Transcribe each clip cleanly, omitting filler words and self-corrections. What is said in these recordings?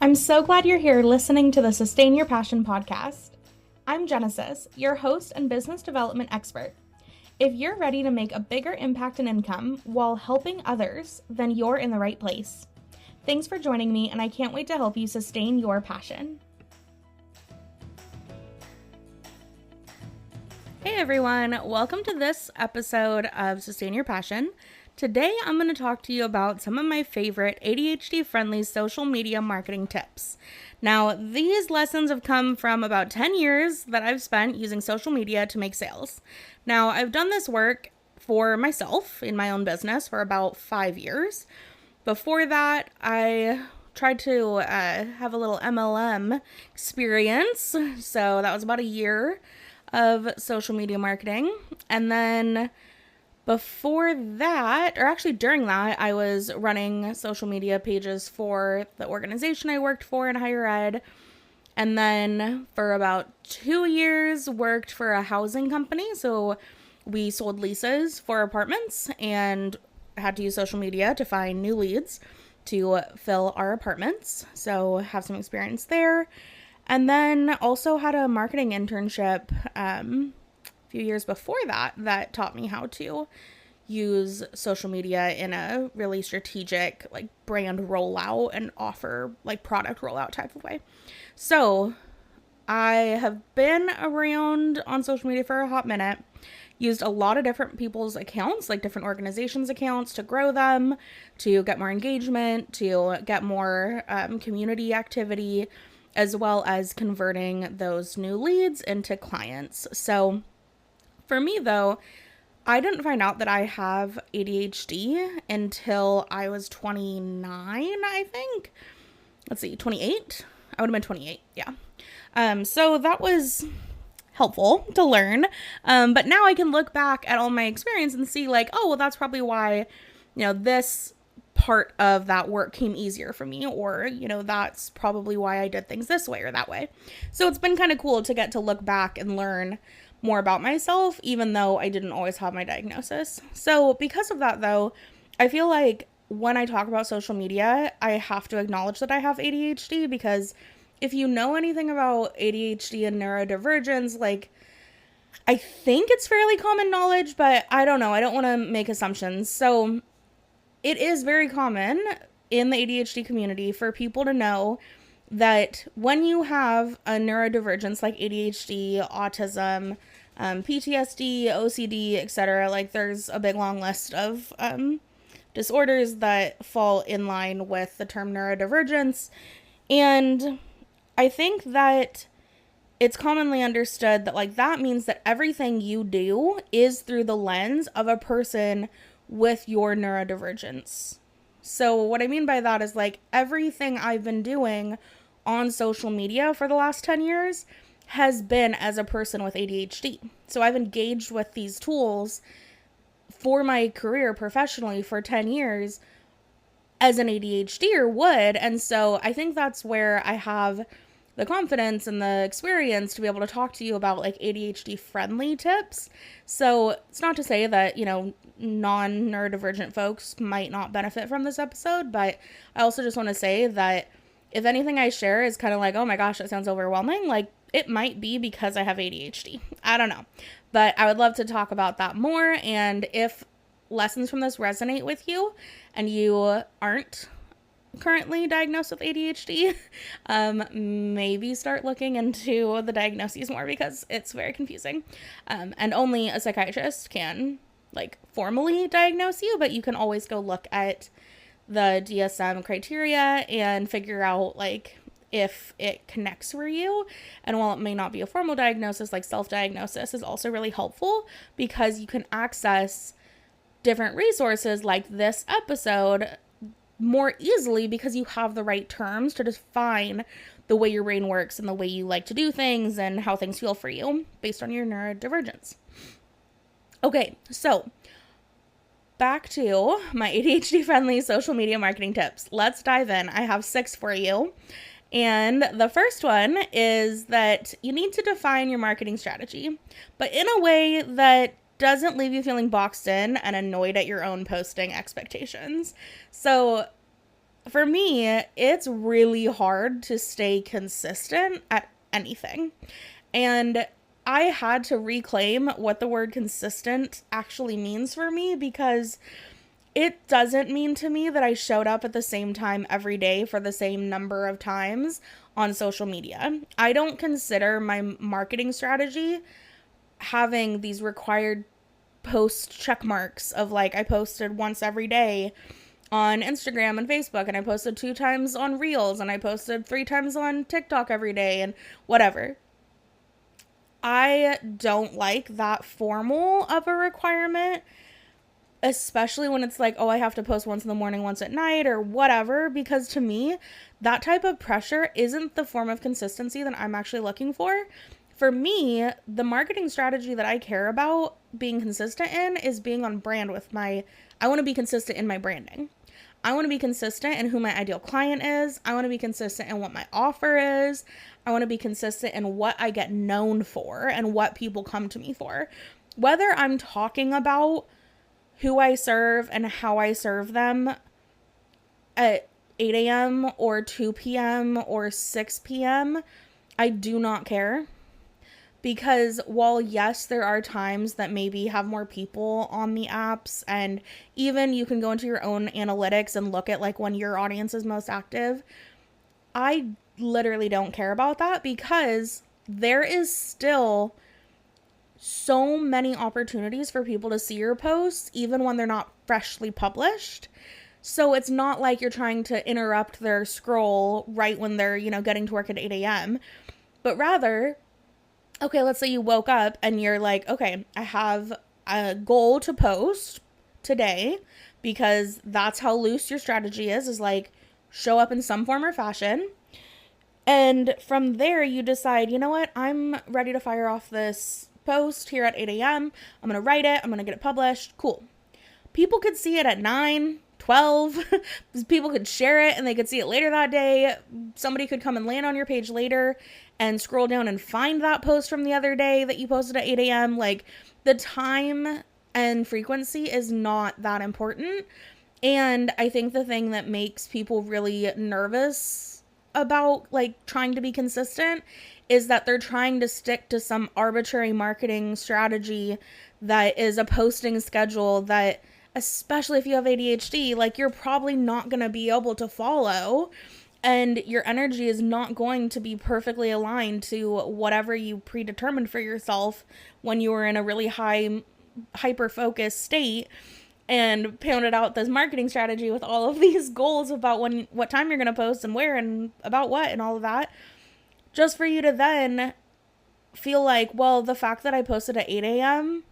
I'm so glad you're here listening to the Sustain Your Passion podcast. I'm Genesis, your host and business development expert. If you're ready to make a bigger impact and income while helping others, then you're in the right place. Thanks for joining me, and I can't wait to help you sustain your passion. Hey everyone, welcome to this episode of Sustain Your Passion. Today I'm going to talk to you about some of my favorite ADHD-friendly social media marketing tips. Now, these lessons have come from about 10 years that I've spent using social media to make sales. Now, I've done this work for myself in my own business for about 5 years. Before that, I tried to have a little MLM experience, so that was about a year of social media marketing. And then before that, or actually during that, I was running social media pages for the organization I worked for in higher ed. And then for about 2 years, worked for a housing company. So we sold leases for apartments and had to use social media to find new leads to fill our apartments. So have some experience there. And then also had a marketing internship a few years before that taught me how to use social media in a really strategic like brand rollout and offer like product rollout type of way. So I have been around on social media for a hot minute, used a lot of different people's accounts, like different organizations' accounts to grow them, to get more engagement, to get more community activity, as well as converting those new leads into clients. So for me though, I didn't find out that I have ADHD until I was 29, I think. Let's see, 28? I would have been 28, yeah. So that was helpful to learn. But now I can look back at all my experience and see like, oh, well, that's probably why, this part of that work came easier for me, or, that's probably why I did things this way or that way. So it's been kind of cool to get to look back and learn more about myself, even though I didn't always have my diagnosis. So because of that, though, I feel like when I talk about social media, I have to acknowledge that I have ADHD, because if you know anything about ADHD and neurodivergence, like, I think it's fairly common knowledge, but I don't know. I don't want to make assumptions. So it is very common in the ADHD community for people to know that when you have a neurodivergence like ADHD, autism, PTSD, OCD, etc., like there's a big long list of disorders that fall in line with the term neurodivergence. And I think that it's commonly understood that like that means that everything you do is through the lens of a person with your neurodivergence. So what I mean by that is like everything I've been doing on social media for the last 10 years has been as a person with ADHD. So I've engaged with these tools for my career professionally for 10 years as an ADHDer would. And so I think that's where I have the confidence and the experience to be able to talk to you about like ADHD-friendly tips. So it's not to say that, non-neurodivergent folks might not benefit from this episode, but I also just want to say that if anything I share is kind of like, oh my gosh, that sounds overwhelming, like it might be because I have ADHD. I don't know, but I would love to talk about that more. And if lessons from this resonate with you and you aren't currently diagnosed with ADHD, maybe start looking into the diagnoses more, because it's very confusing. And only a psychiatrist can like formally diagnose you, but you can always go look at the DSM criteria and figure out like if it connects for you. And while it may not be a formal diagnosis, like self-diagnosis is also really helpful, because you can access different resources like this episode more easily because you have the right terms to define the way your brain works and the way you like to do things and how things feel for you based on your neurodivergence. Okay, so back to my ADHD-friendly social media marketing tips. Let's dive in. I have 6 for you. And the first one is that you need to define your marketing strategy, but in a way that doesn't leave you feeling boxed in and annoyed at your own posting expectations. So for me, it's really hard to stay consistent at anything. And I had to reclaim what the word consistent actually means for me, because it doesn't mean to me that I showed up at the same time every day for the same number of times on social media. I don't consider my marketing strategy having these required post check marks of like, I posted once every day on Instagram and Facebook, and I posted 2 times on Reels, and I posted 3 times on TikTok every day, and whatever. I don't like that formal of a requirement, especially when it's like, oh, I have to post once in the morning, once at night, or whatever, because to me, that type of pressure isn't the form of consistency that I'm actually looking for. For me, the marketing strategy that I care about being consistent in is being on brand with I want to be consistent in my branding. I want to be consistent in who my ideal client is. I want to be consistent in what my offer is. I want to be consistent in what I get known for and what people come to me for. Whether I'm talking about who I serve and how I serve them at 8 a.m. or 2 p.m. or 6 p.m., I do not care. Because while yes, there are times that maybe have more people on the apps, and even you can go into your own analytics and look at like when your audience is most active, I literally don't care about that, because there is still so many opportunities for people to see your posts even when they're not freshly published. So it's not like you're trying to interrupt their scroll right when they're, getting to work at 8 a.m. But rather, okay, let's say you woke up and you're like, okay, I have a goal to post today, because that's how loose your strategy is like show up in some form or fashion. And from there, you decide, you know what, I'm ready to fire off this post here at 8 a.m. I'm going to write it. I'm going to get it published. Cool. People could see it at 9, 12. People could share it and they could see it later that day. Somebody could come and land on your page later and scroll down and find that post from the other day that you posted at 8 a.m. Like, the time and frequency is not that important. And I think the thing that makes people really nervous about like trying to be consistent is that they're trying to stick to some arbitrary marketing strategy that is a posting schedule that, especially if you have ADHD, like you're probably not going to be able to follow, and your energy is not going to be perfectly aligned to whatever you predetermined for yourself when you were in a really high hyper-focused state and pounded out this marketing strategy with all of these goals about what time you're going to post and where and about what and all of that, just for you to then feel like, well, the fact that I posted at 8 a.m.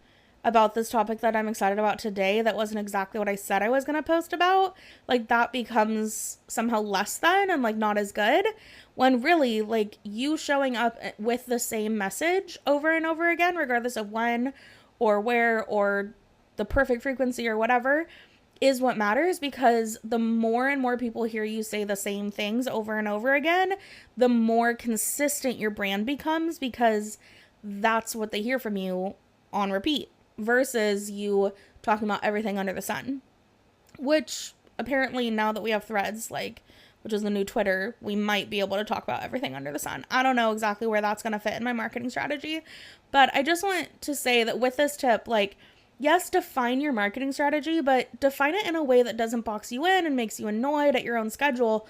about this topic that I'm excited about today that wasn't exactly what I said I was going to post about, like that becomes somehow less than and like not as good, when really like you showing up with the same message over and over again, regardless of when or where or the perfect frequency or whatever, is what matters. Because the more and more people hear you say the same things over and over again, the more consistent your brand becomes, because that's what they hear from you on repeat, versus you talking about everything under the sun, which apparently now that we have Threads, like, which is the new Twitter, we might be able to talk about everything under the sun. I don't know exactly where that's going to fit in my marketing strategy, but I just want to say that with this tip, like, yes, define your marketing strategy, but define it in a way that doesn't box you in and makes you annoyed at your own schedule,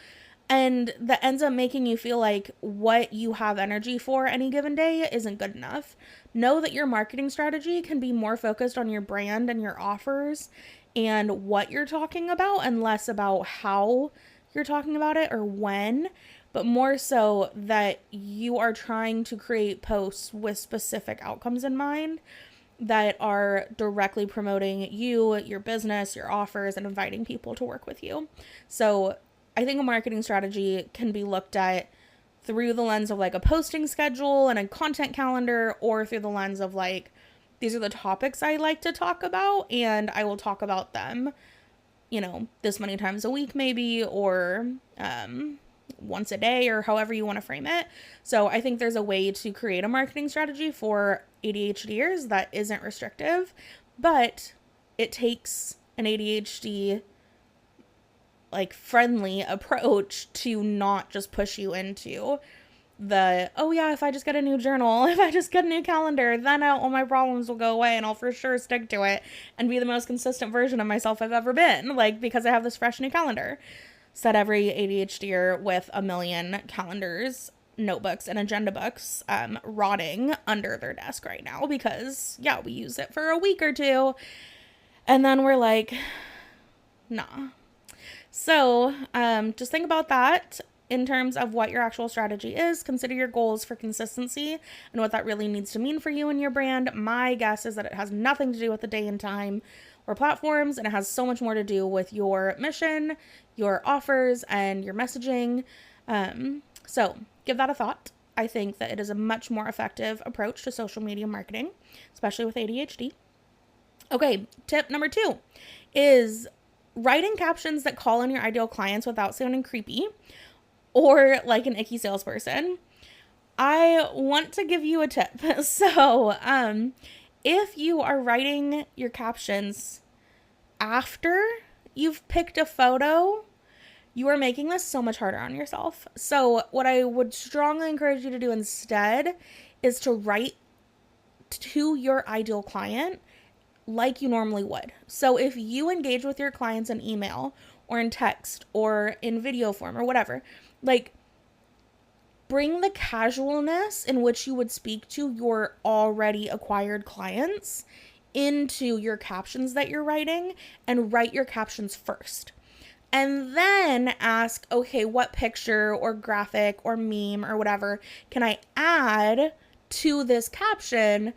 and that ends up making you feel like what you have energy for any given day isn't good enough. Know that your marketing strategy can be more focused on your brand and your offers and what you're talking about, and less about how you're talking about it or when, but more so that you are trying to create posts with specific outcomes in mind that are directly promoting you, your business, your offers, and inviting people to work with you. So I think a marketing strategy can be looked at through the lens of like a posting schedule and a content calendar, or through the lens of like, these are the topics I like to talk about and I will talk about them, this many times a week maybe, or once a day, or however you want to frame it. So I think there's a way to create a marketing strategy for ADHDers that isn't restrictive, but it takes an ADHD like friendly approach to not just push you into the, oh yeah, if I just get a new journal, if I just get a new calendar, then all my problems will go away and I'll for sure stick to it and be the most consistent version of myself I've ever been, like, because I have this fresh new calendar. Said every ADHDer with a million calendars, notebooks, and agenda books rotting under their desk right now because, yeah, we use it for a week or two and then we're like, nah. So just think about that in terms of what your actual strategy is. Consider your goals for consistency and what that really needs to mean for you and your brand. My guess is that it has nothing to do with the day and time or platforms, and it has so much more to do with your mission, your offers, and your messaging. So give that a thought. I think that it is a much more effective approach to social media marketing, especially with ADHD. Okay, tip number 2 is writing captions that call in your ideal clients without sounding creepy or like an icky salesperson. I want to give you a tip. So, if you are writing your captions after you've picked a photo, you are making this so much harder on yourself. So what I would strongly encourage you to do instead is to write to your ideal client like you normally would. So if you engage with your clients in email or in text or in video form or whatever, like, bring the casualness in which you would speak to your already acquired clients into your captions that you're writing, and write your captions first. And then ask, okay, what picture or graphic or meme or whatever can I add to this caption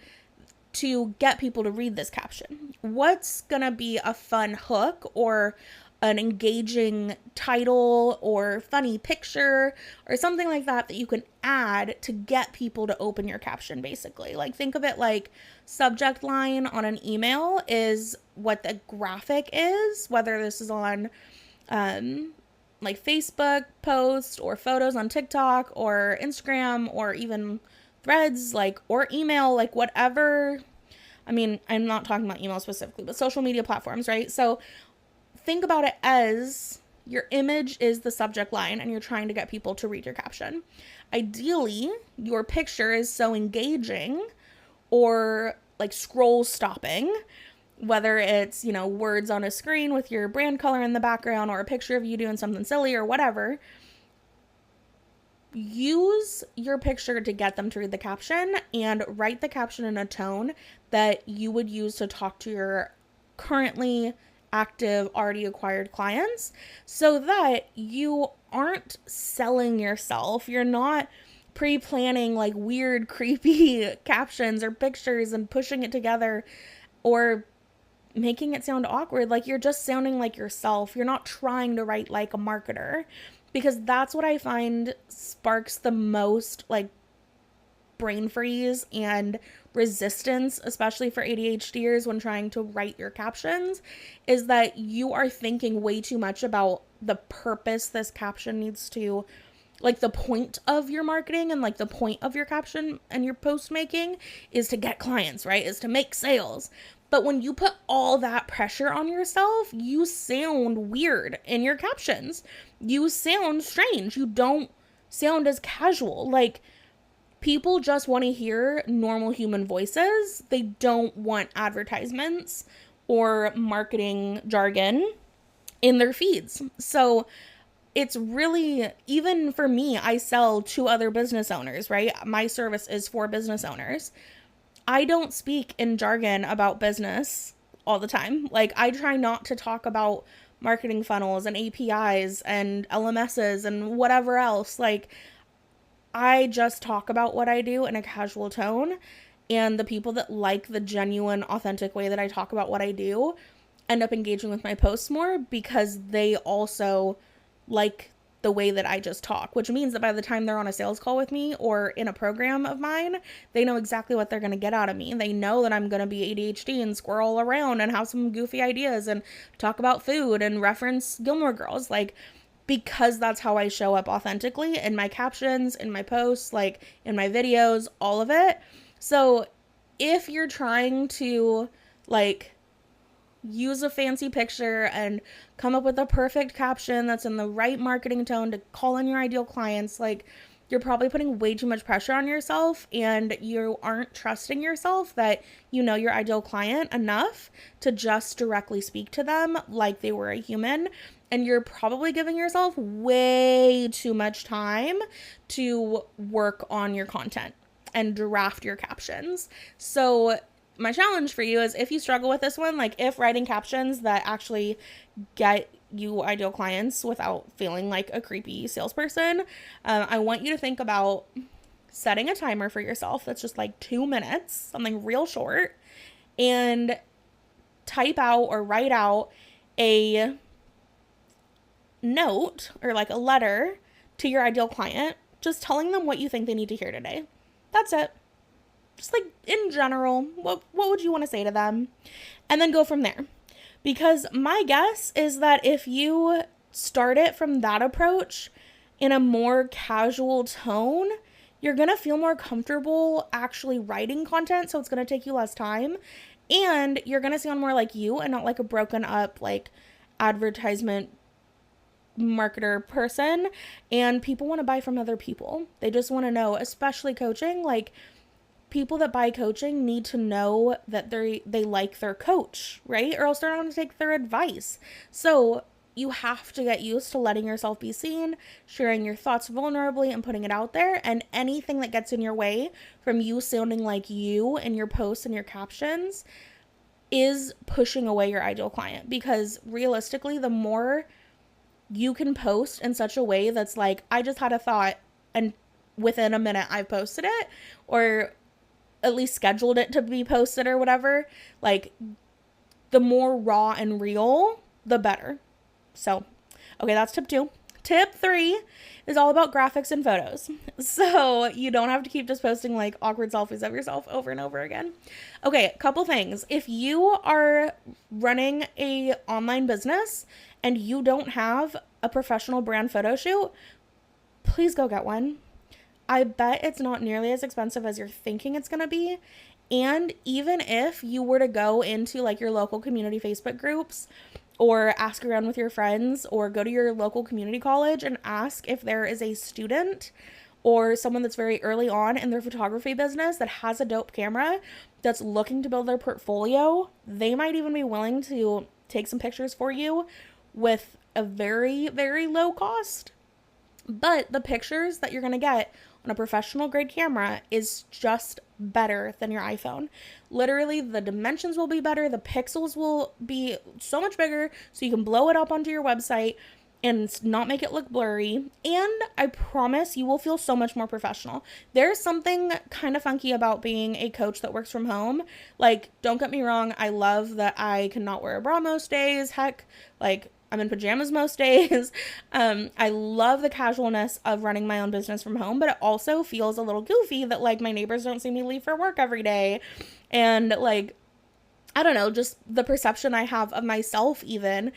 to get people to read this caption? What's gonna be a fun hook or an engaging title or funny picture or something like that that you can add to get people to open your caption, basically? Like, think of it like subject line on an email is what the graphic is, whether this is on like Facebook posts or photos on TikTok or Instagram or even Threads, like, or email, like whatever. I mean, I'm not talking about email specifically, but social media platforms, right? So think about it as your image is the subject line and you're trying to get people to read your caption. Ideally, your picture is so engaging or like scroll stopping, whether it's, words on a screen with your brand color in the background or a picture of you doing something silly or whatever. Use your picture to get them to read the caption, and write the caption in a tone that you would use to talk to your currently active, already acquired clients, so that you aren't selling yourself. You're not pre-planning like weird, creepy captions or pictures and pushing it together or making it sound awkward. Like, you're just sounding like yourself. You're not trying to write like a marketer, because that's what I find sparks the most like brain freeze and resistance, especially for ADHDers when trying to write your captions, is that you are thinking way too much about the purpose this caption needs to, like, the point of your marketing and like the point of your caption and your post making is to get clients, right? Is to make sales. But when you put all that pressure on yourself, you sound weird in your captions. You sound strange. You don't sound as casual. Like, people just want to hear normal human voices. They don't want advertisements or marketing jargon in their feeds. So it's really, even for me, I sell to other business owners, right? My service is for business owners. I don't speak in jargon about business all the time. Like, I try not to talk about marketing funnels and APIs and LMSs and whatever else. Like, I just talk about what I do in a casual tone, and the people that like the genuine, authentic way that I talk about what I do end up engaging with my posts more, because they also like the way that I just talk, which means that by the time they're on a sales call with me or in a program of mine, they know exactly what they're going to get out of me. They know that I'm going to be ADHD and squirrel around and have some goofy ideas and talk about food and reference Gilmore Girls, like, because that's how I show up authentically in my captions, in my posts, like in my videos, all of it. So if you're trying to like use a fancy picture and come up with a perfect caption that's in the right marketing tone to call in your ideal clients, like, you're probably putting way too much pressure on yourself, and you aren't trusting yourself that you know your ideal client enough to just directly speak to them like they were a human. And you're probably giving yourself way too much time to work on your content and draft your captions. So my challenge for you is, if you struggle with this one, like if writing captions that actually get you ideal clients without feeling like a creepy salesperson, I want you to think about setting a timer for yourself that's just like 2 minutes, something real short, and type out or write out a note or like a letter to your ideal client, just telling them what you think they need to hear today. That's it. Just like in general, what would you want to say to them? And then go from there. Because my guess is that if you start it from that approach in a more casual tone, you're going to feel more comfortable actually writing content. So it's going to take you less time. And you're going to sound more like you and not like a broken up, like, advertisement marketer person. And people want to buy from other people. They just want to know, especially coaching, like, people that buy coaching need to know that they like their coach, right? Or else they're not going to take their advice. So you have to get used to letting yourself be seen, sharing your thoughts vulnerably and putting it out there. And anything that gets in your way from you sounding like you in your posts and your captions is pushing away your ideal client. Because realistically, the more you can post in such a way that's like, I just had a thought and within a minute I've posted it, or at least scheduled it to be posted or whatever, like, the more raw and real, the better. So, okay, that's tip 2. Tip 3 is all about graphics and photos. So you don't have to keep just posting like awkward selfies of yourself over and over again. Okay, a couple things. If you are running a online business and you don't have a professional brand photo shoot, please go get one. I bet it's not nearly as expensive as you're thinking it's going to be. And even if you were to go into like your local community Facebook groups, or ask around with your friends, or go to your local community college and ask if there is a student or someone that's very early on in their photography business that has a dope camera that's looking to build their portfolio, they might even be willing to take some pictures for you with a very, very low cost. But the pictures that you're going to get on a professional grade camera is just better than your iPhone. Literally, the dimensions will be better. The pixels will be so much bigger, so you can blow it up onto your website and not make it look blurry. And I promise you will feel so much more professional. There's something kind of funky about being a coach that works from home. Like, don't get me wrong, I love that I cannot wear a bra most days. Heck, like, I'm in pajamas most days. I love the casualness of running my own business from home, but it also feels a little goofy that like my neighbors don't see me leave for work every day. And like, I don't know, just the perception I have of myself even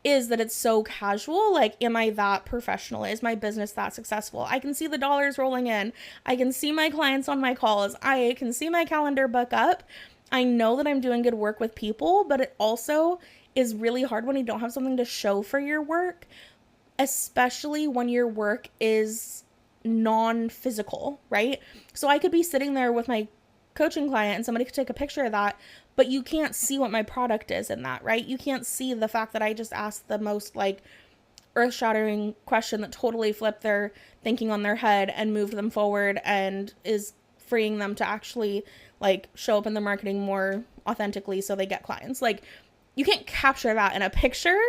is that it's so casual. Like, am I that professional? Is my business that successful? I can see the dollars rolling in. I can see my clients on my calls. I can see my calendar book up. I know that I'm doing good work with people, but it also is really hard when you don't have something to show for your work, especially when your work is non-physical, right? So I could be sitting there with my coaching client and somebody could take a picture of that, but you can't see what my product is in that, right? You can't see the fact that I just asked the most like earth-shattering question that totally flipped their thinking on their head and moved them forward and is freeing them to actually like show up in the marketing more authentically so they get clients. Like, you can't capture that in a picture,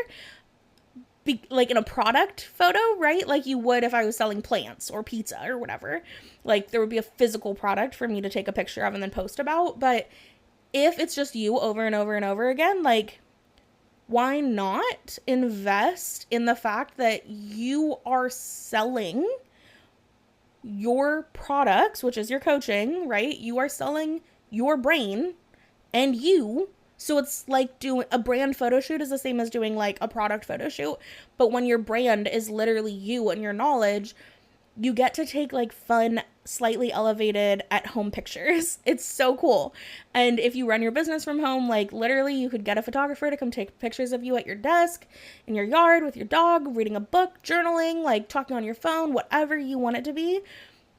like in a product photo, right? Like you would if I was selling plants or pizza or whatever. Like, there would be a physical product for me to take a picture of and then post about. But if it's just you over and over and over again, like, why not invest in the fact that you are selling your products, which is your coaching, right? You are selling your brain and you. So it's like doing a brand photo shoot is the same as doing like a product photo shoot. But when your brand is literally you and your knowledge, you get to take like fun slightly elevated at home pictures. It's so cool. And if you run your business from home, like literally you could get a photographer to come take pictures of you at your desk, in your yard, with your dog, reading a book, journaling, like talking on your phone, whatever you want it to be.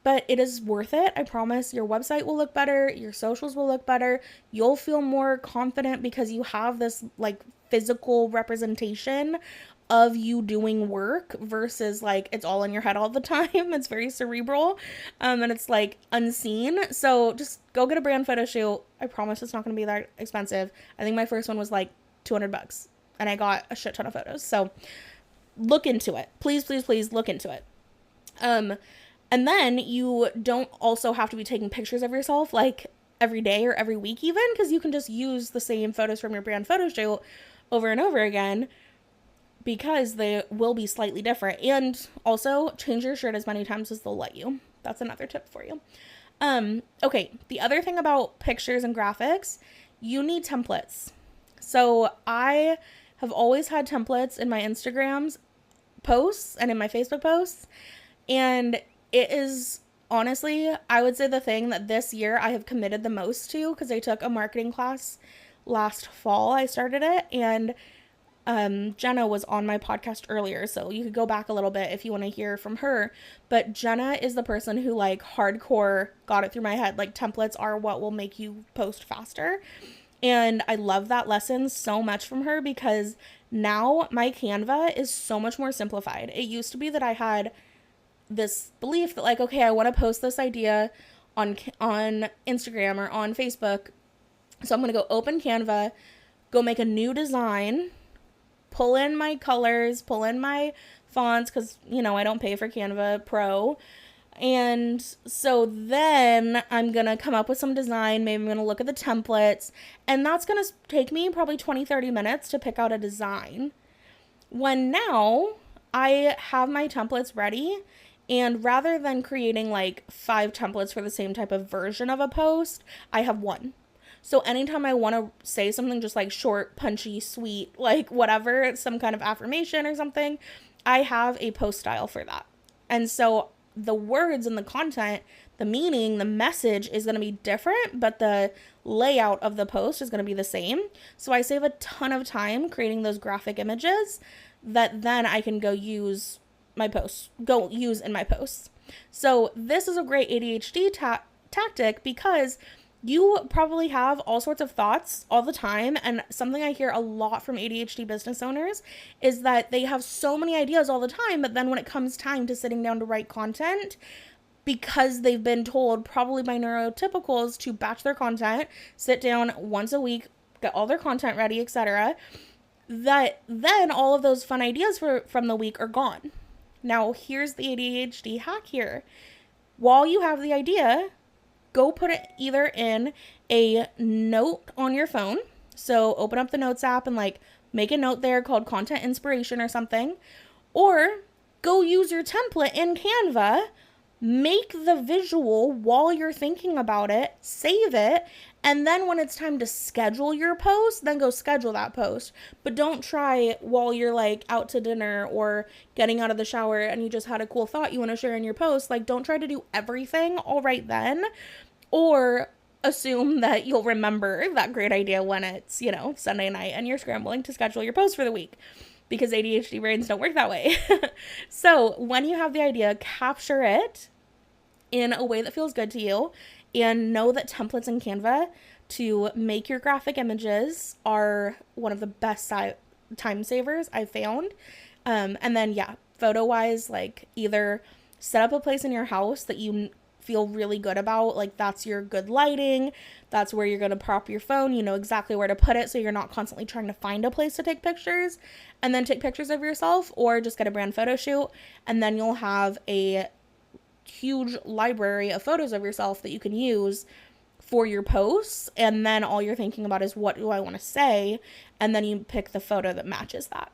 But it is worth it. I promise. Your website will look better. Your socials will look better. You'll feel more confident because you have this like physical representation of you doing work versus like it's all in your head all the time. It's very cerebral, and it's like unseen. So just go get a brand photo shoot. I promise it's not going to be that expensive. I think my first one was like $200 and I got a shit ton of photos. So look into it. Please, please, please look into it. And then you don't also have to be taking pictures of yourself like every day or every week even, because you can just use the same photos from your brand photo shoot over and over again because they will be slightly different. And also change your shirt as many times as they'll let you. That's another tip for you. Okay, the other thing about pictures and graphics, you need templates. So I have always had templates in my Instagram's posts and in my Facebook posts, and it is honestly, I would say the thing that this year I have committed the most to, because I took a marketing class last fall. I started it, and Jenna was on my podcast earlier, so you could go back a little bit if you want to hear from her. But Jenna is the person who like hardcore got it through my head. Like templates are what will make you post faster. And I love that lesson so much from her because now my Canva is so much more simplified. It used to be that I had this belief that like, okay, I want to post this idea on Instagram or on Facebook. So I'm going to go open Canva, go make a new design, pull in my colors, pull in my fonts, because, you know, I don't pay for Canva Pro. And so then I'm going to come up with some design. Maybe I'm going to look at the templates, and that's going to take me probably 20-30 minutes to pick out a design. When now I have my templates ready, and rather than creating like 5 templates for the same type of version of a post, I have one. So anytime I want to say something just like short, punchy, sweet, like whatever, some kind of affirmation or something, I have a post style for that. And so the words and the content, the meaning, the message is going to be different, but the layout of the post is going to be the same. So I save a ton of time creating those graphic images that then I can go use in my posts. So this is a great ADHD tactic because you probably have all sorts of thoughts all the time. And something I hear a lot from ADHD business owners is that they have so many ideas all the time, but then when it comes time to sitting down to write content, because they've been told probably by neurotypicals to batch their content, sit down once a week, get all their content ready, etc., that then all of those fun ideas from the week are gone. Now, here's the ADHD hack here. While you have the idea, go put it either in a note on your phone. So open up the Notes app and like make a note there called content inspiration or something. Or go use your template in Canva, make the visual while you're thinking about it, save it, and then when it's time to schedule your post, then go schedule that post. But don't try while you're like out to dinner or getting out of the shower and you just had a cool thought you want to share in your post. Like, don't try to do everything all right then, or assume that you'll remember that great idea when it's, you know, Sunday night and you're scrambling to schedule your post for the week, because ADHD brains don't work that way. So when you have the idea, capture it in a way that feels good to you, and know that templates in Canva to make your graphic images are one of the best time savers I've found. And then, yeah, photo wise, like either set up a place in your house that you feel really good about, like that's your good lighting, that's where you're going to prop your phone, you know exactly where to put it so you're not constantly trying to find a place to take pictures, and then take pictures of yourself, or just get a brand photo shoot, and then you'll have a huge library of photos of yourself that you can use for your posts. And then all you're thinking about is, what do I want to say? And then you pick the photo that matches that.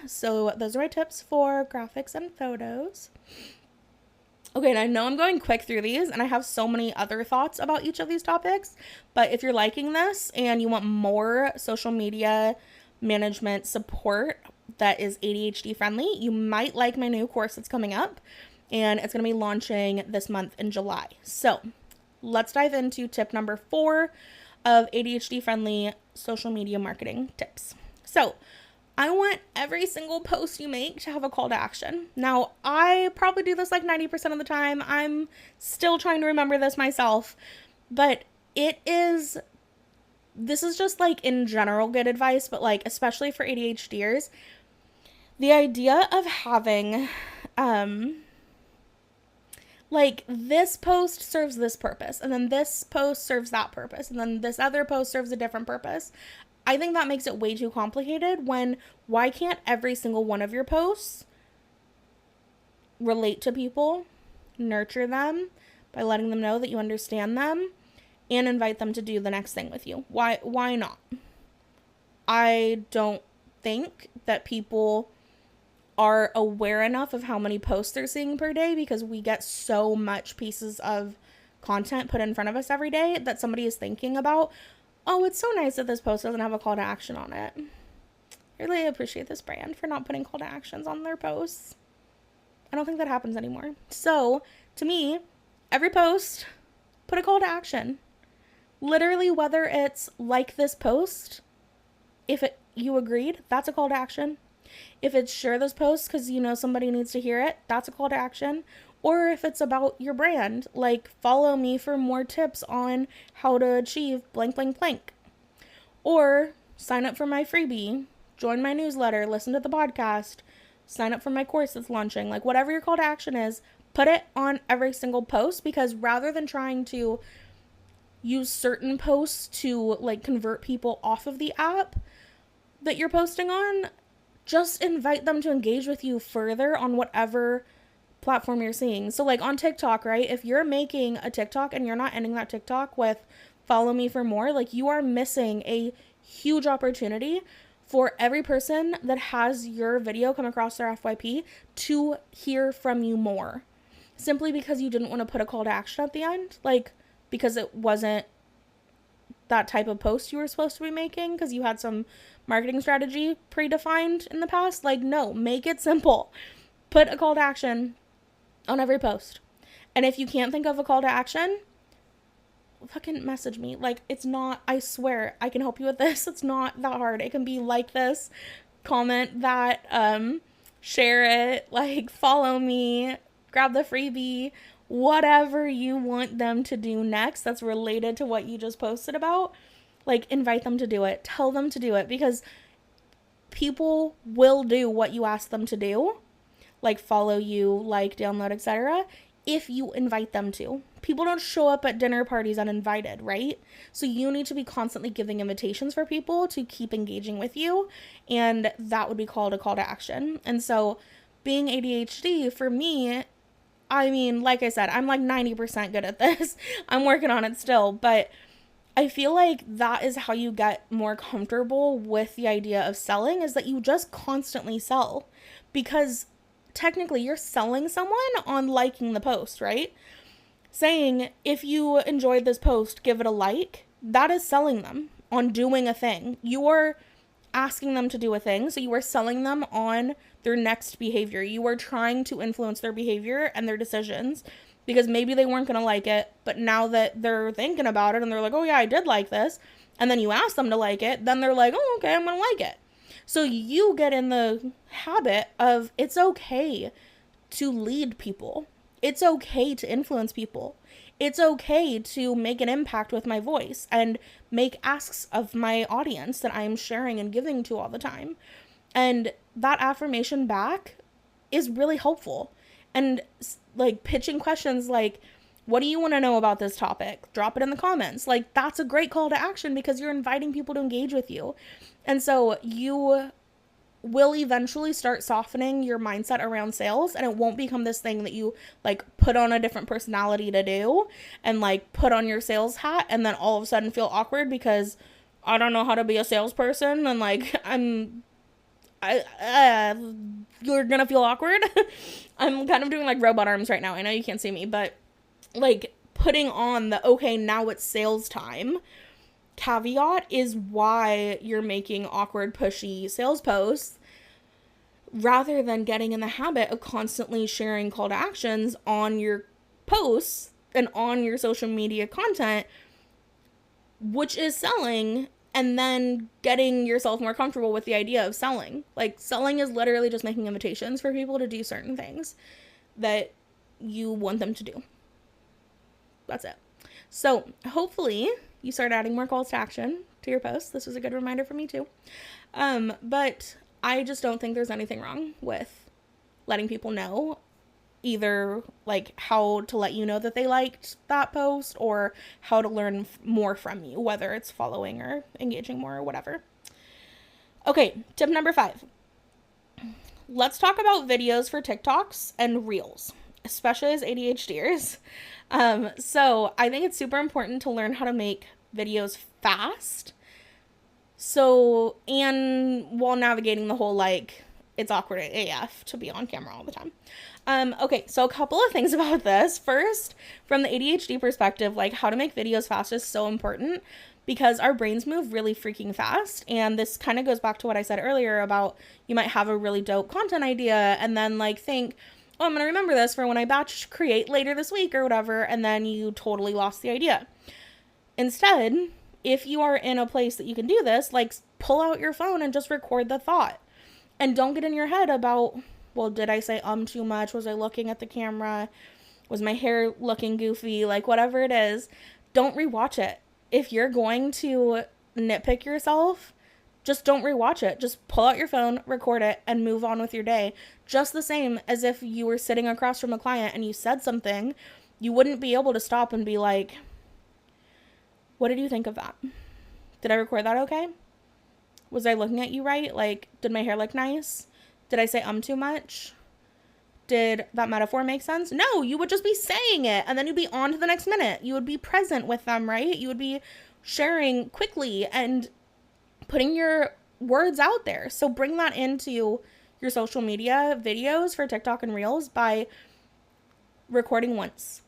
So those are my tips for graphics and photos. Okay, and I know I'm going quick through these, and I have so many other thoughts about each of these topics, but if you're liking this and you want more social media management support that is ADHD friendly, you might like my new course that's coming up. and it's going to be launching this month in July. So let's dive into tip number 4 of ADHD-friendly social media marketing tips. So I want every single post you make to have a call to action. Now, I probably do this like 90% of the time. I'm still trying to remember this myself, but this is just like in general good advice, but like especially for ADHDers, the idea of having like this post serves this purpose, and then this post serves that purpose, and then this other post serves a different purpose. I think that makes it way too complicated why can't every single one of your posts relate to people, nurture them by letting them know that you understand them, and invite them to do the next thing with you? Why not? I don't think that people are aware enough of how many posts they're seeing per day, because we get so much pieces of content put in front of us every day that somebody is thinking about, oh, it's so nice that this post doesn't have a call to action on it. I really appreciate this brand for not putting call to actions on their posts. I don't think that happens anymore. So, to me, every post, put a call to action. Literally, whether it's like this post, you agreed, that's a call to action. If it's share this post because you know somebody needs to hear it, that's a call to action. Or if it's about your brand, like follow me for more tips on how to achieve blank, blank, blank. Or sign up for my freebie, join my newsletter, listen to the podcast, sign up for my course that's launching. Like whatever your call to action is, put it on every single post, because rather than trying to use certain posts to like convert people off of the app that you're posting on, just invite them to engage with you further on whatever platform you're seeing. So like on TikTok, right? If you're making a TikTok and you're not ending that TikTok with follow me for more, like you are missing a huge opportunity for every person that has your video come across their FYP to hear from you more. Simply because you didn't want to put a call to action at the end, like because it wasn't that type of post you were supposed to be making because you had some marketing strategy predefined in the past. Like, no, make it simple. Put a call to action on every post. And if you can't think of a call to action, fucking message me. Like, it's not, I swear, I can help you with this. It's not that hard. It can be like this, comment that, share it, like, follow me, grab the freebie, whatever you want them to do next that's related to what you just posted about. Like, invite them to do it. Tell them to do it, because people will do what you ask them to do. Like, follow you, like, download, etc. if you invite them to. People don't show up at dinner parties uninvited, right? So you need to be constantly giving invitations for people to keep engaging with you, and that would be called a call to action. And so being ADHD, for me, I mean, like I said, I'm like 90% good at this. I'm working on it still, but I feel like that is how you get more comfortable with the idea of selling, is that you just constantly sell, because technically you're selling someone on liking the post, right? Saying, if you enjoyed this post, give it a like. That is selling them on doing a thing. You are asking them to do a thing, so you are selling them on their next behavior. You are trying to influence their behavior and their decisions, because maybe they weren't going to like it, but now that they're thinking about it and they're like, oh yeah, I did like this, and then you ask them to like it, then they're like, oh, okay, I'm going to like it. So you get in the habit of, it's okay to lead people. It's okay to influence people. It's okay to make an impact with my voice and make asks of my audience that I'm sharing and giving to all the time. And that affirmation back is really helpful. And like pitching questions like, what do you want to know about this topic? Drop it in the comments. Like, that's a great call to action, because you're inviting people to engage with you. And so you will eventually start softening your mindset around sales, and it won't become this thing that you like put on a different personality to do and like put on your sales hat and then all of a sudden feel awkward because I don't know how to be a salesperson, and like you're gonna feel awkward. I'm kind of doing like robot arms right now. I know you can't see me, but like putting on the, okay, now it's sales time caveat is why you're making awkward, pushy sales posts. rather than getting in the habit of constantly sharing call to actions on your posts and on your social media content, which is selling, and then getting yourself more comfortable with the idea of selling. Like, selling is literally just making invitations for people to do certain things that you want them to do. That's it. So hopefully you start adding more calls to action to your posts. This was a good reminder for me too. But I just don't think there's anything wrong with letting people know either like how to let you know that they liked that post, or how to learn more from you, whether it's following or engaging more or whatever. Okay, tip number 5. Let's talk about videos for TikToks and Reels, especially as ADHDers. So I think it's super important to learn how to make videos fast. So, and while navigating the whole, like, it's awkward AF to be on camera all the time. Okay, so a couple of things about this. First, from the ADHD perspective, like, how to make videos fast is so important because our brains move really freaking fast. And this kind of goes back to what I said earlier about you might have a really dope content idea and then like think, oh, I'm going to remember this for when I batch create later this week or whatever. And then you totally lost the idea. Instead, if you are in a place that you can do this, like, pull out your phone and just record the thought. And don't get in your head about, well, did I say too much? Was I looking at the camera? Was my hair looking goofy? Like, whatever it is, don't rewatch it. If you're going to nitpick yourself, just don't rewatch it. Just pull out your phone, record it, and move on with your day. Just the same as if you were sitting across from a client and you said something, you wouldn't be able to stop and be like, what did you think of that? Did I record that okay? Was I looking at you right? Like, did my hair look nice? Did I say too much? Did that metaphor make sense? No, you would just be saying it and then you'd be on to the next minute. You would be present with them, right? You would be sharing quickly and putting your words out there. So bring that into your social media videos for TikTok and Reels by recording once.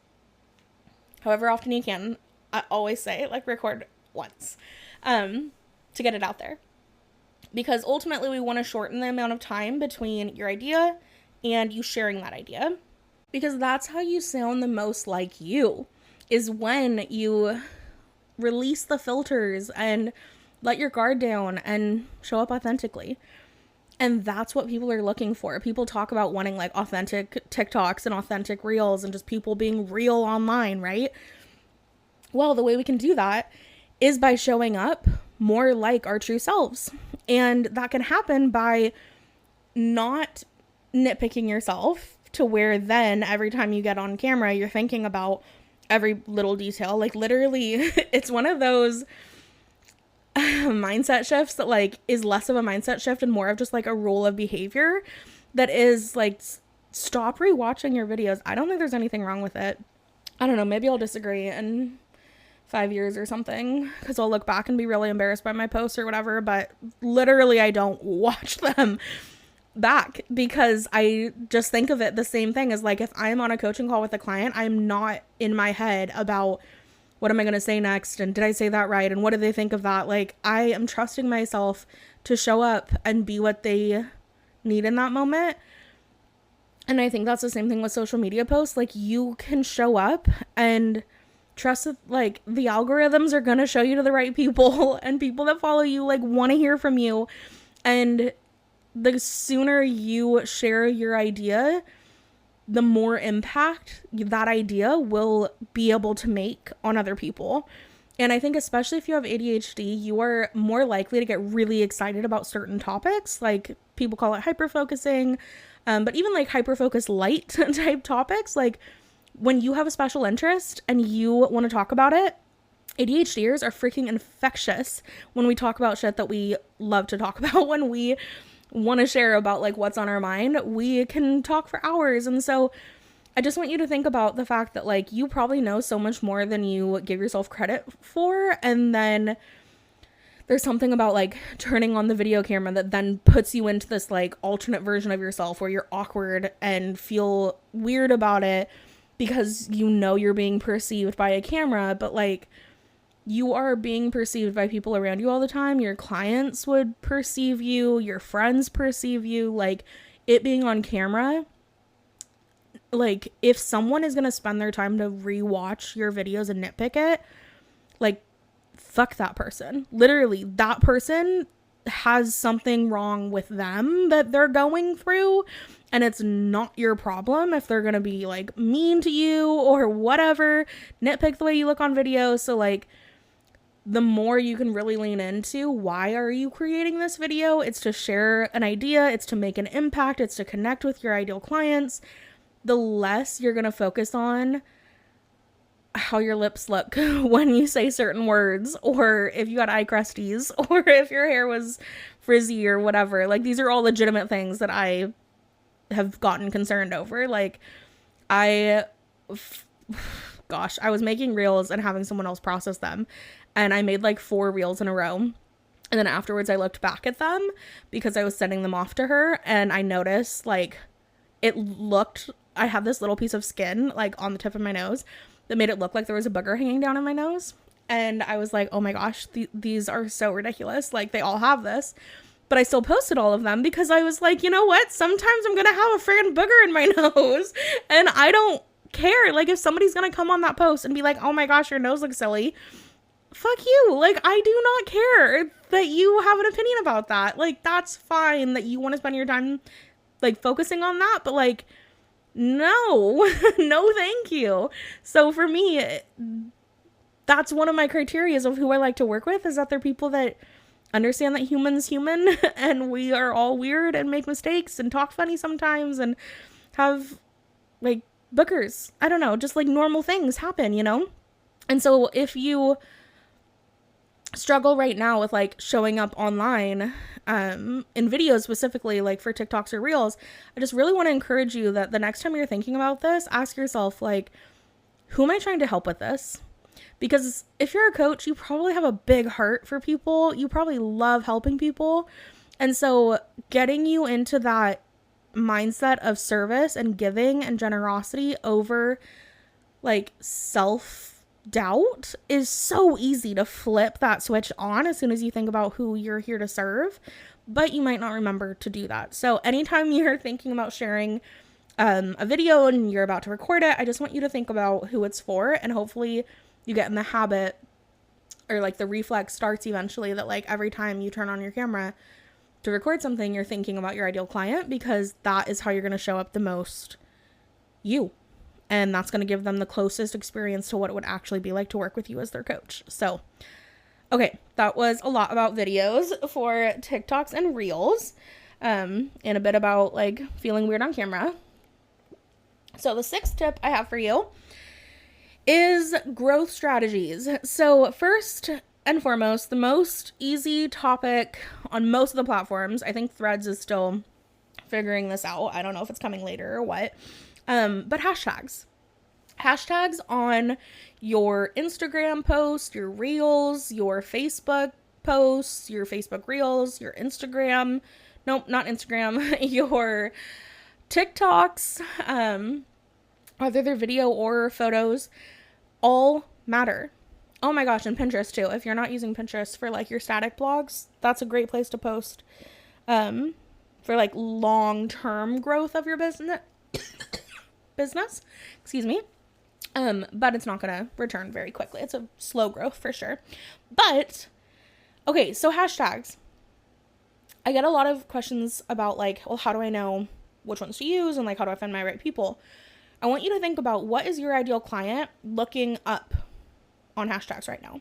However often you can. I always say, like, record once to get it out there. Because ultimately we want to shorten the amount of time between your idea and you sharing that idea. Because that's how you sound the most like you, is when you release the filters and let your guard down and show up authentically. And that's what people are looking for. People talk about wanting like authentic TikToks and authentic Reels and just people being real online, right? Well, the way we can do that is by showing up more like our true selves. And that can happen by not nitpicking yourself to where then every time you get on camera, you're thinking about every little detail. Like, literally, it's one of those mindset shifts that like is less of a mindset shift and more of just like a rule of behavior that is like, stop rewatching your videos. I don't think there's anything wrong with it. I don't know, maybe I'll disagree in 5 years or something, because I'll look back and be really embarrassed by my posts or whatever, but literally I don't watch them back because I just think of it the same thing as like, if I'm on a coaching call with a client, I'm not in my head about what am I going to say next and did I say that right and what do they think of that. Like, I am trusting myself to show up and be what they need in that moment. And I think that's the same thing with social media posts. Like, you can show up and trust that like the algorithms are going to show you to the right people, and people that follow you like want to hear from you. And the sooner you share your idea, the more impact that idea will be able to make on other people. And I think especially if you have ADHD, you are more likely to get really excited about certain topics. Like, people call it hyperfocusing, but even like hyperfocus light type topics, like when you have a special interest and you want to talk about it, ADHDers are freaking infectious when we talk about shit that we love to talk about. When we want to share about like what's on our mind, we can talk for hours. And so I just want you to think about the fact that like you probably know so much more than you give yourself credit for. And then there's something about like turning on the video camera that then puts you into this like alternate version of yourself where you're awkward and feel weird about it because you know you're being perceived by a camera. But like, you are being perceived by people around you all the time. Your clients would perceive you, your friends perceive you, like it being on camera. Like if someone is going to spend their time to rewatch your videos and nitpick it, like fuck that person. Literally, that person has something wrong with them that they're going through, and it's not your problem if they're going to be like mean to you or whatever, nitpick the way you look on video. So like the more you can really lean into why are you creating this video, it's to share an idea, it's to make an impact, it's to connect with your ideal clients, the less you're going to focus on how your lips look when you say certain words, or if you got eye crusties, or if your hair was frizzy or whatever. Like these are all legitimate things that I have gotten concerned over. Like I was making reels and having someone else process them, and I made like 4 reels in a row. And then afterwards I looked back at them because I was sending them off to her, and I noticed like I had this little piece of skin like on the tip of my nose that made it look like there was a booger hanging down in my nose. And I was like, oh my gosh, these are so ridiculous. Like they all have this. But I still posted all of them because I was like, you know what? Sometimes I'm going to have a friggin' booger in my nose and I don't care. Like if somebody's going to come on that post and be like, oh my gosh, your nose looks silly. Fuck you. Like I do not care that you have an opinion about that. Like that's fine that you want to spend your time like focusing on that. But like, no, no, thank you. So for me, that's one of my criterias of who I like to work with, is that they're people that understand that human's human and we are all weird and make mistakes and talk funny sometimes and have like boogers. I don't know, just like normal things happen, you know? And so if you struggle right now with like showing up online in videos specifically, like for TikToks or Reels, I just really want to encourage you that the next time you're thinking about this, ask yourself like, who am I trying to help with this? Because if you're a coach, you probably have a big heart for people. You probably love helping people. And so getting you into that mindset of service and giving and generosity over like self-doubt is so easy to flip that switch on as soon as you think about who you're here to serve, but you might not remember to do that. So anytime you're thinking about sharing a video and you're about to record it, I just want you to think about who it's for, and hopefully you get in the habit, or like the reflex starts eventually, that like every time you turn on your camera to record something, you're thinking about your ideal client, because that is how you're going to show up the most you. And that's going to give them the closest experience to what it would actually be like to work with you as their coach. So, okay, that was a lot about videos for TikToks and Reels, and a bit about like feeling weird on camera. So the 6th tip I have for you is growth strategies. So first and foremost, the most easy topic on most of the platforms, I think Threads is still figuring this out. I don't know if it's coming later or what. But hashtags. Hashtags on your Instagram post, your Reels, your Facebook posts, your Facebook Reels, your Instagram, nope, not Instagram, your TikToks, whether they're video or photos, all matter. Oh my gosh, and Pinterest too. If you're not using Pinterest for like your static blogs, that's a great place to post for like long-term growth of your business. Excuse me. But it's not gonna return very quickly. It's a slow growth for sure. But okay, so hashtags. I get a lot of questions about like, well, how do I know which ones to use, and like how do I find my right people? I want you to think about, what is your ideal client looking up on hashtags right now?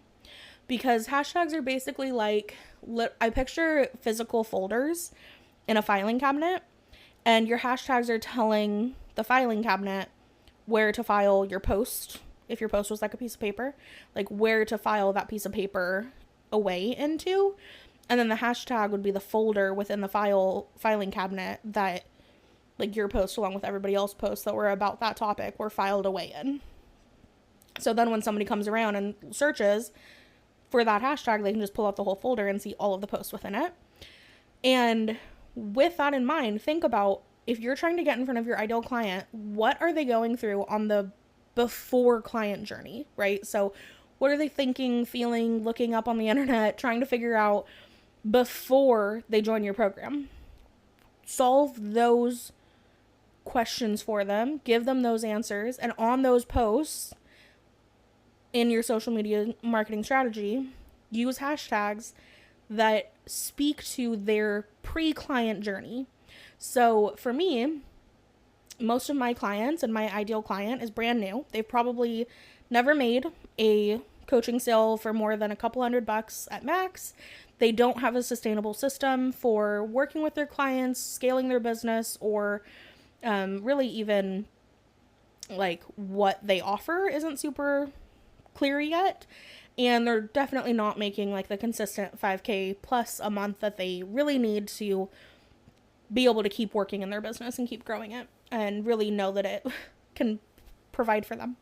Because hashtags are basically like, I picture physical folders in a filing cabinet, and your hashtags are telling the filing cabinet where to file your post. If your post was like a piece of paper, like where to file that piece of paper away into. And then the hashtag would be the folder within the filing cabinet that like your post, along with everybody else's posts that were about that topic, were filed away in. So then when somebody comes around and searches for that hashtag, they can just pull out the whole folder and see all of the posts within it. And with that in mind, think about, if you're trying to get in front of your ideal client, what are they going through on the before client journey, right? So What are they thinking, feeling, looking up on the internet, trying to figure out before they join your program? Solve those questions for them, give them those answers, and on those posts in your social media marketing strategy, use hashtags that speak to their pre-client journey. So for me, most of my clients and my ideal client is brand new. They've probably never made a coaching sale for more than a couple $100 at max. They don't have a sustainable system for working with their clients, scaling their business, or really even like what they offer isn't super clear yet. And they're definitely not making like the consistent 5K plus a month that they really need to be able to keep working in their business and keep growing it and really know that it can provide for them.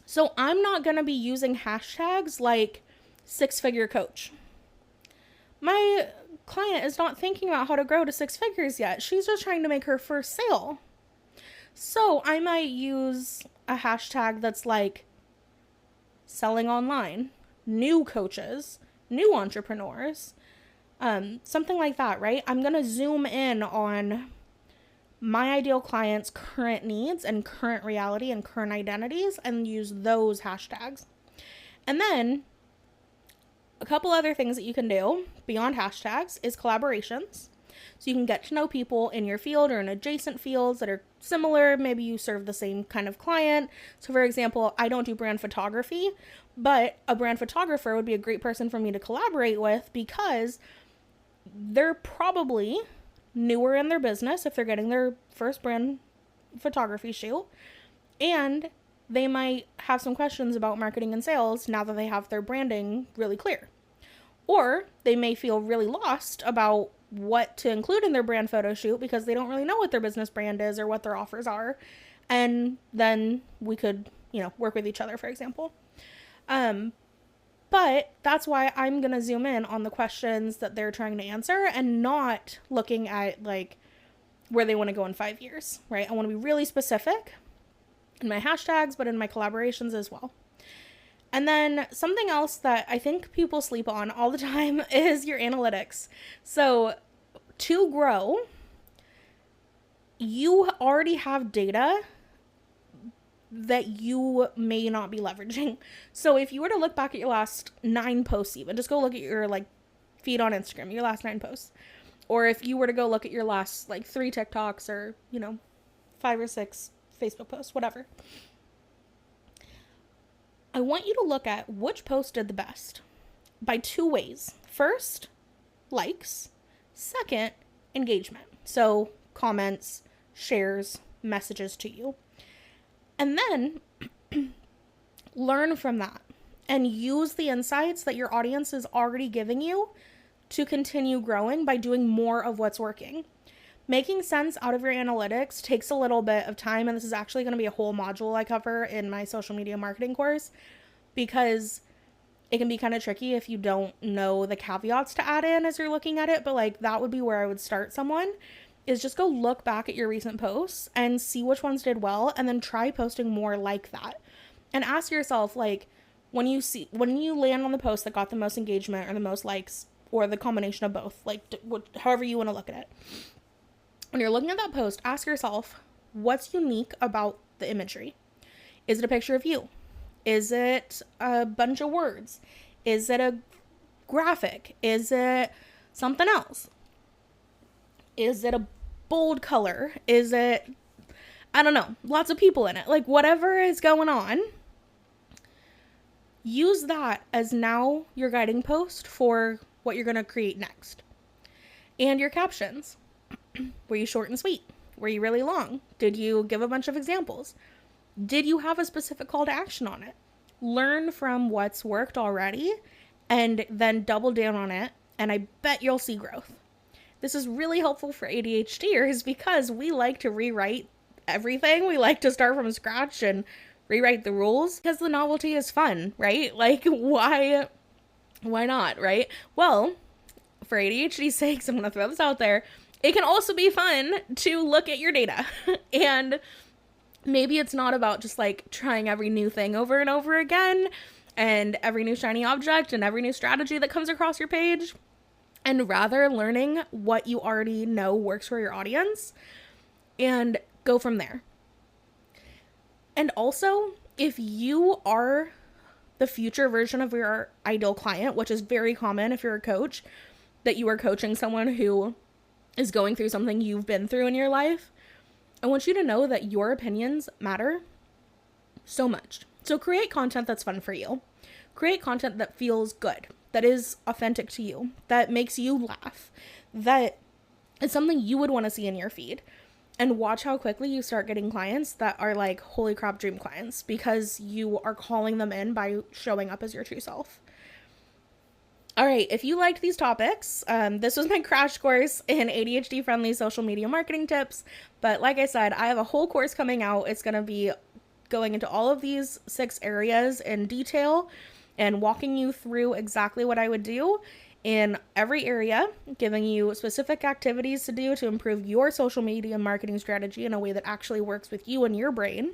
So I'm not going to be using hashtags like 6-figure coach. My client is not thinking about how to grow to 6 figures yet. She's just trying to make her first sale. So I might use a hashtag that's like selling online, new coaches, new entrepreneurs, something like that, right? I'm going to zoom in on my ideal client's current needs and current reality and current identities and use those hashtags. And then a couple other things that you can do beyond hashtags is collaborations. So you can get to know people in your field or in adjacent fields that are similar. Maybe you serve the same kind of client. So for example, I don't do brand photography, but a brand photographer would be a great person for me to collaborate with because they're probably newer in their business if they're getting their first brand photography shoot. And they might have some questions about marketing and sales now that they have their branding really clear. Or they may feel really lost about what to include in their brand photo shoot because they don't really know what their business brand is or what their offers are. And then we could, work with each other, for example. But that's why I'm going to zoom in on the questions that they're trying to answer and not looking at like where they want to go in 5 years, right? I want to be really specific in my hashtags, but in my collaborations as well. And then something else that I think people sleep on all the time is your analytics. So to grow, you already have data that you may not be leveraging. So if you were to look back at your last 9 posts, even just go look at your feed on Instagram, your last 9 posts. Or if you were to go look at your last 3 TikToks or, 5 or 6 Facebook posts, whatever. I want you to look at which post did the best by 2 ways. First, likes. Second, engagement. So comments, shares, messages to you. And then learn from that and use the insights that your audience is already giving you to continue growing by doing more of what's working. Making sense out of your analytics takes a little bit of time, and this is actually going to be a whole module I cover in my social media marketing course because it can be kind of tricky if you don't know the caveats to add in as you're looking at it, but that would be where I would start someone, is just go look back at your recent posts and see which ones did well and then try posting more like that. And ask yourself, when you land on the post that got the most engagement or the most likes or the combination of both, however you want to look at it. When you're looking at that post, ask yourself, what's unique about the imagery? Is it a picture of you? Is it a bunch of words? Is it a graphic? Is it something else? Is it a bold color? Is it, I don't know, lots of people in it? Whatever is going on, use that as now your guiding post for what you're going to create next. And your captions. Were you short and sweet? Were you really long? Did you give a bunch of examples? Did you have a specific call to action on it? Learn from what's worked already and then double down on it, and I bet you'll see growth. This is really helpful for ADHDers because we like to rewrite everything. We like to start from scratch and rewrite the rules because the novelty is fun, right? Why not, right? Well, for ADHD's sakes, I'm going to throw this out there. It can also be fun to look at your data and Maybe it's not about just like trying every new thing over and over again and every new shiny object and every new strategy that comes across your page, and rather learning what you already know works for your audience and go from there. And also, if you are the future version of your ideal client, which is very common if you're a coach, that you are coaching someone who is going through something you've been through in your life, I want you to know that your opinions matter so much. So create content that's fun for you. Create content that feels good, that is authentic to you, that makes you laugh, that is something you would want to see in your feed. And watch how quickly you start getting clients that are like, holy crap, dream clients, because you are calling them in by showing up as your true self. All right, if you liked these topics, this was my crash course in ADHD-friendly social media marketing tips. But like I said, I have a whole course coming out. It's going to be going into all of these 6 areas in detail and walking you through exactly what I would do in every area, giving you specific activities to do to improve your social media marketing strategy in a way that actually works with you and your brain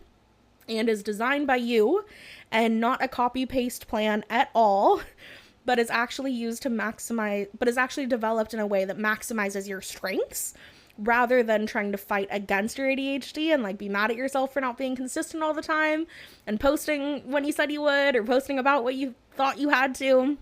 and is designed by you and not a copy-paste plan at all, but is actually used to maximize, but is actually developed in a way that maximizes your strengths rather than trying to fight against your ADHD and like be mad at yourself for not being consistent all the time and posting when you said you would or posting about what you thought you had to.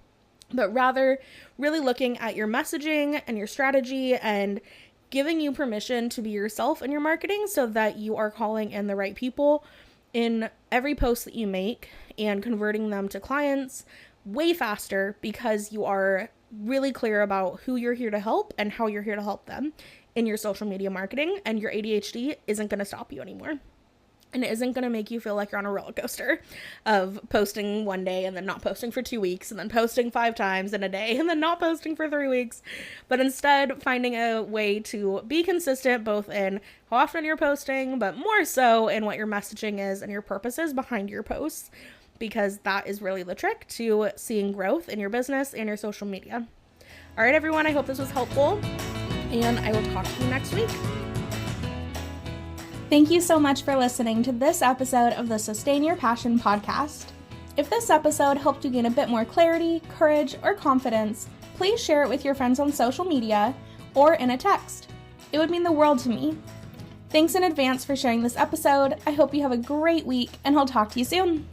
But rather really looking at your messaging and your strategy and giving you permission to be yourself in your marketing so that you are calling in the right people in every post that you make and converting them to clients way faster because you are really clear about who you're here to help and how you're here to help them in your social media marketing, and your ADHD isn't going to stop you anymore. And it isn't going to make you feel like you're on a roller coaster of posting one day and then not posting for 2 weeks and then posting 5 times in a day and then not posting for 3 weeks. But instead finding a way to be consistent both in how often you're posting, but more so in what your messaging is and your purposes behind your posts, because that is really the trick to seeing growth in your business and your social media. All right, everyone, I hope this was helpful, and I will talk to you next week. Thank you so much for listening to this episode of the Sustain Your Passion podcast. If this episode helped you gain a bit more clarity, courage, or confidence, please share it with your friends on social media or in a text. It would mean the world to me. Thanks in advance for sharing this episode. I hope you have a great week, and I'll talk to you soon.